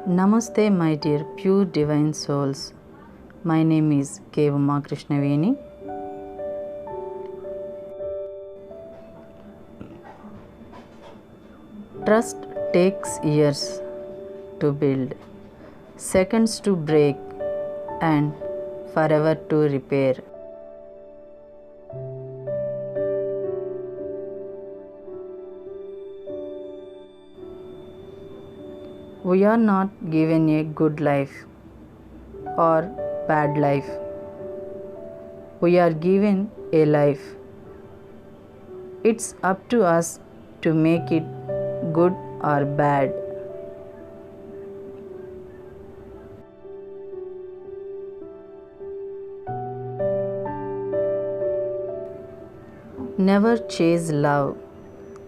Namaste, my dear pure divine souls. My name is Gautama Krishnaveni. Trust takes years to build, seconds to break, and forever to repair. We are not given a good life or bad life. We are given a life. It's up to us to make it good or bad. Never chase love,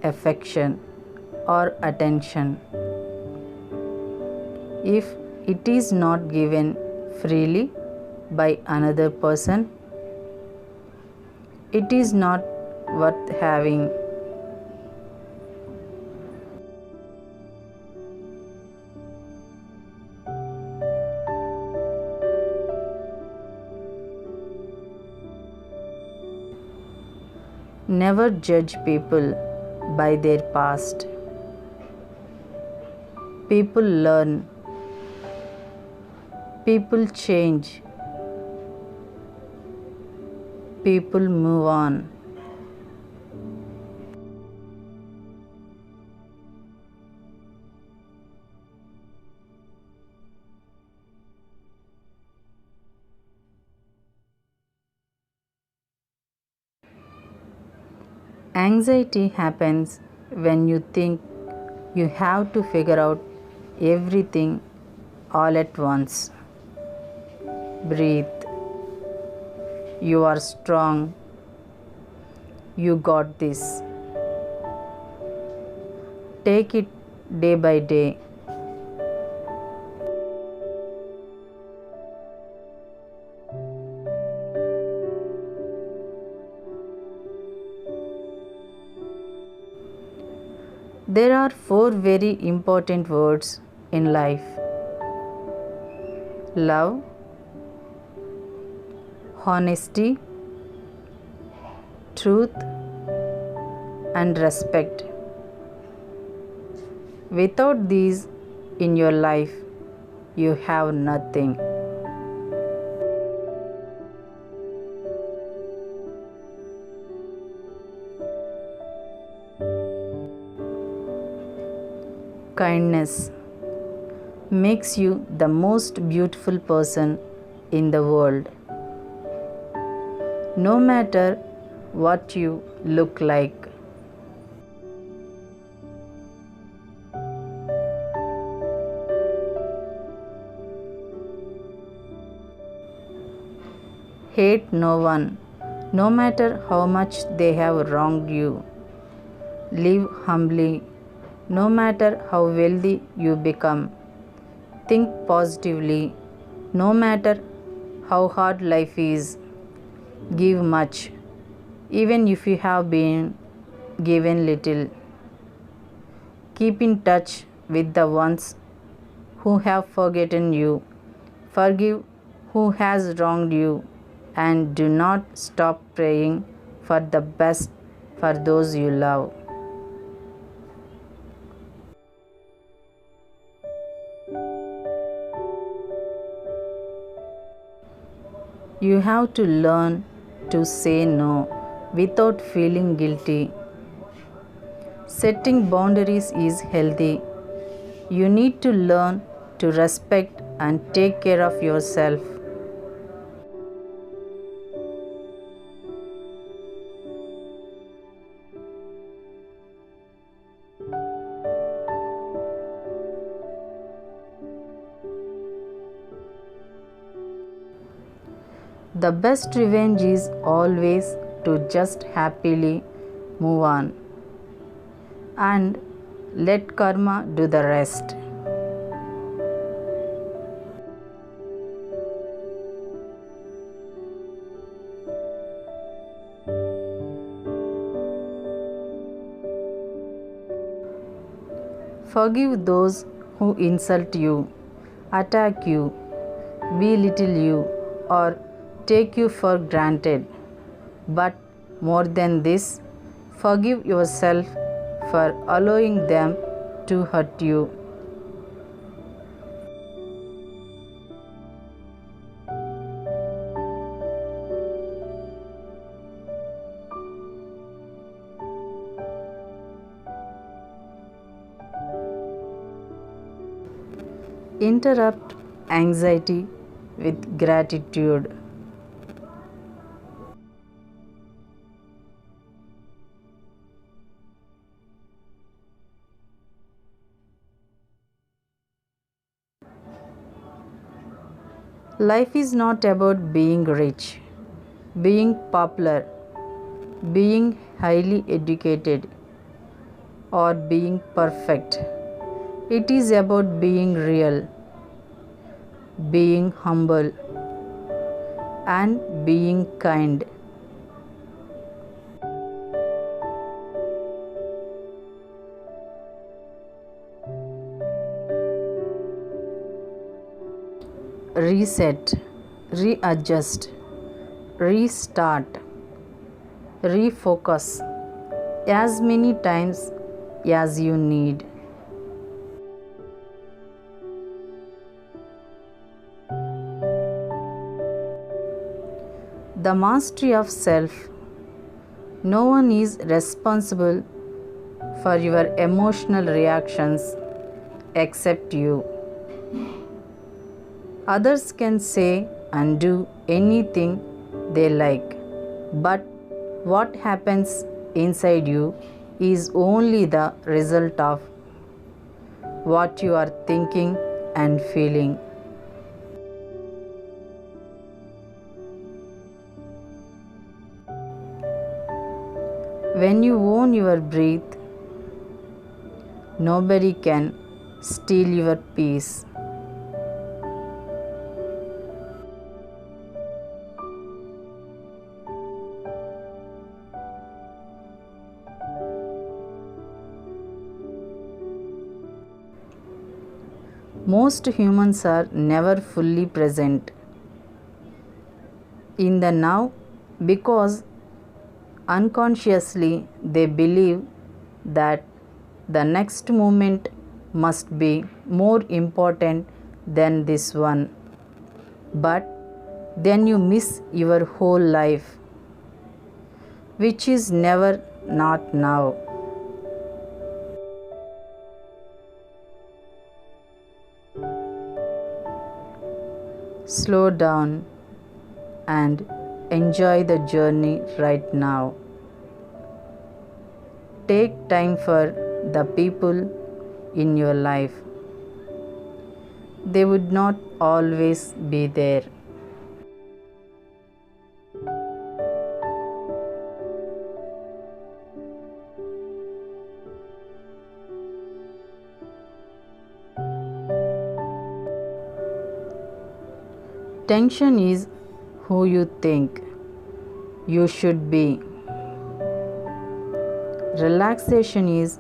affection, or attention. If it is not given freely by another person, it is not worth having. Never judge people by their past. People learn. People change. People move on. Anxiety happens when you think you have to figure out everything all at once. Breathe. You are strong. You got this. Take it day by day. There are 4 very important words in life: love, honesty, truth, and respect. Without these in your life, you have nothing. Kindness makes you the most beautiful person in the world. No matter what you look like. Hate no one, no matter how much they have wronged you. Live humbly, no matter how wealthy you become. Think positively, no matter how hard life is. Give much, even if you have been given little. Keep in touch with the ones who have forgotten you. Forgive who has wronged you, and do not stop praying for the best for those you love. You have to learn to say no without feeling guilty. Setting boundaries is healthy. You need to learn to respect and take care of yourself. The best revenge is always to just happily move on and let karma do the rest. Forgive those who insult you. attack you, belittle you, or take you for granted. But more than this, forgive yourself for allowing them to hurt you. Interrupt anxiety with gratitude. Life is not about being rich, being popular, being highly educated, or being perfect. It is about being real, being humble, and being kind. Reset, readjust, restart, refocus as many times as you need. The mastery of self. No one is responsible for your emotional reactions except you. Others can say and do anything they like, but what happens inside you is only the result of what you are thinking and feeling. When you own your breath, nobody can steal your peace. Most humans are never fully present in the now because unconsciously they believe that the next moment must be more important than this one. But then you miss your whole life, which is never not now. Slow down and enjoy the journey right now. Take time for the people in your life. They would not always be there. Tension is who you think you should be. Relaxation is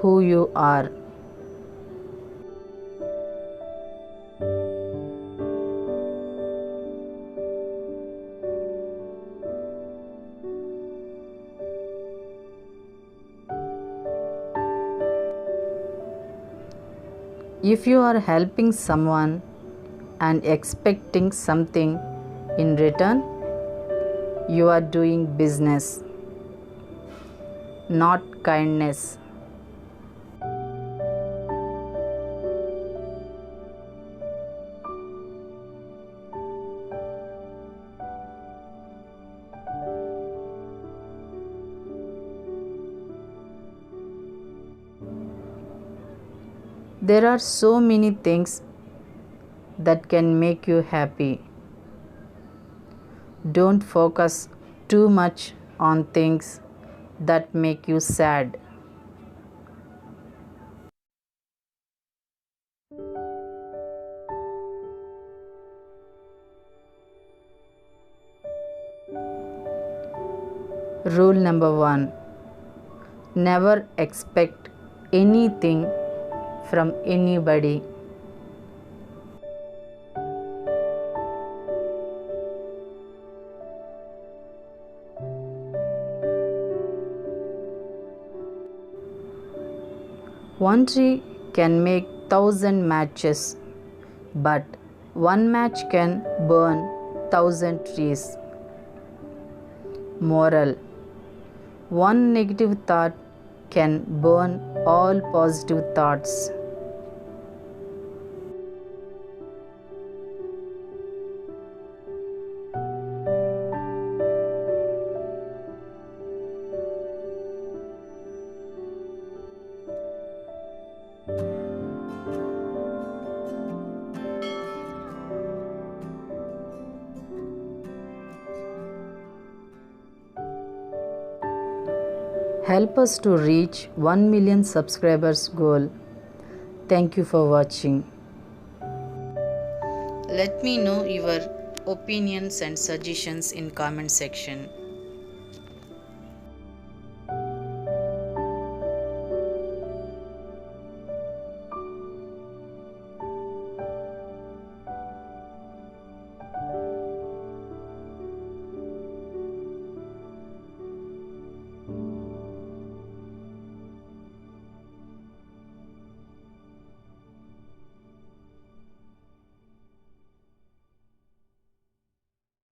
who you are. If you are helping someone and expecting something in return, you are doing business, not kindness. There are so many things that can make you happy. Don't focus too much on things that make you sad. Rule number 1: never expect anything from anybody. One tree can make 1,000 matches, but one match can burn 1,000 trees. Moral: one negative thought can burn all positive thoughts. Help us to reach 1 million subscribers goal. Thank you for watching. Let me know your opinions and suggestions in comment section.